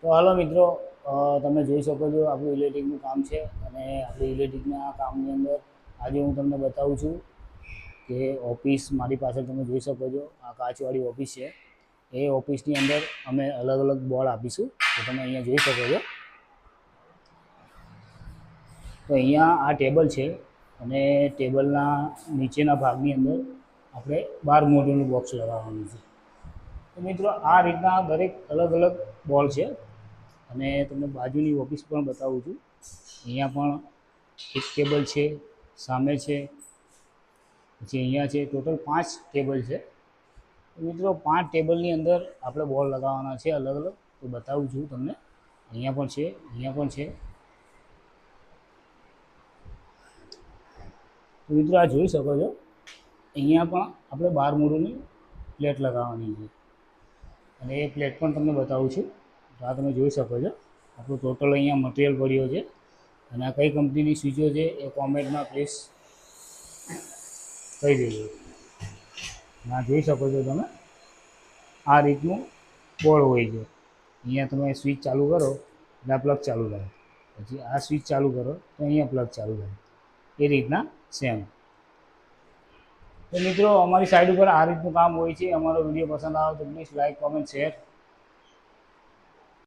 તો હાલો મિત્રો, તમે જોઈ શકો છો આપણું ઇલેક્ટ્રિકનું કામ છે અને આપણું ઇલેક્ટ્રિકના કામની અંદર આજે હું તમને બતાવું છું કે ઓફિસ મારી પાસે તમે જોઈ શકો છો આ કાચવાળી ઓફિસ છે. એ ઓફિસની અંદર અમે અલગ અલગ બોર્ડ આપીશું તો તમે અહીંયા જોઈ શકો છો. તો અહીંયા આ ટેબલ છે અને ટેબલના નીચેના ભાગની અંદર આપણે 12 મોડલનું બોક્સ લગાવવાનું છે. તો મિત્રો આ રીતના દરેક અલગ અલગ બોલ છે અને તમને બાજુની ઓફિસ પણ બતાવું છું. અહીંયા પણ એક ટેબલ છે, સામે છે, પછી અહીંયા છે. ટોટલ 5 ટેબલ છે. મિત્રો 5 ટેબલની અંદર આપણે બોલ લગાવવાના છે અલગ અલગ. તો બતાવું છું તમને. અહીંયા પણ છે, અહીંયા પણ છે. તો મિત્રો આ જોઈ શકો છો અહીંયા પણ આપણે 12 મોડલની પ્લેટ લગાવવાની છે અને એ પ્લેટ પણ તમને બતાવું છું. તો આ તમે જોઈ શકો છો આપણું ટોટલ અહીંયા મટીરિયલ પડ્યો છે અને આ કઈ કંપનીની સ્વિચો છે એ કોમેન્ટમાં પ્લીઝ કહી દેજો. આ જોઈ શકો છો તમે આ રીતનું બોર્ડ હોય છે. અહીંયા તમે સ્વિચ ચાલુ કરો એટલે આ પ્લગ ચાલુ થાય, પછી આ સ્વિચ ચાલુ કરો તો અહીંયા પ્લગ ચાલુ થાય. એ રીતના સેમ. તો મિત્રો અમારી સાઈડ ઉપર આ રીતનું કામ હોય છે. અમારો વિડીયો પસંદ આવે તો પ્લીઝ લાઈક, કોમેન્ટ, શેર